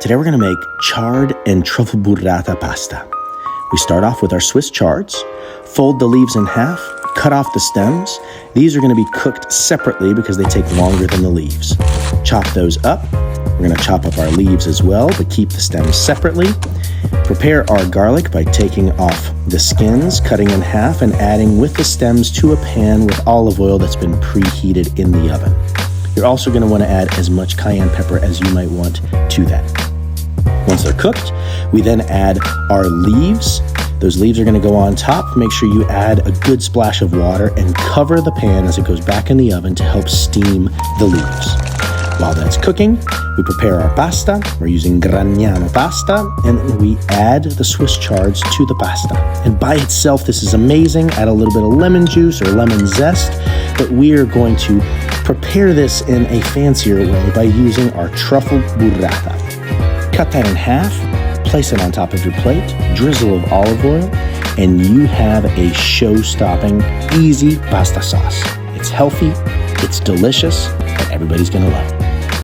Today we're going to make chard and truffle burrata pasta. We start off with our Swiss chards, fold the leaves in half, cut off the stems. These are going to be cooked separately because they take longer than the leaves. Chop those up. We're going to chop up our leaves as well, but keep the stems separately. Prepare our garlic by taking off the skins, cutting in half, and adding with the stems to a pan with olive oil that's been preheated in the oven. You're also going to want to add as much cayenne pepper as you might want to that. Once they're cooked, we then add our leaves. Those leaves are going to go on top. Make sure you add a good splash of water and cover the pan as it goes back in the oven to help steam the leaves. While that's cooking, we prepare our pasta. We're using Gragnano pasta, and we add the Swiss chards to the pasta. And by itself, this is amazing. Add a little bit of lemon juice or lemon zest, but we are going to prepare this in a fancier way by using our truffle burrata. Cut that in half, place it on top of your plate, drizzle of olive oil, and you have a show-stopping, easy pasta sauce. It's healthy, it's delicious, and everybody's gonna love it.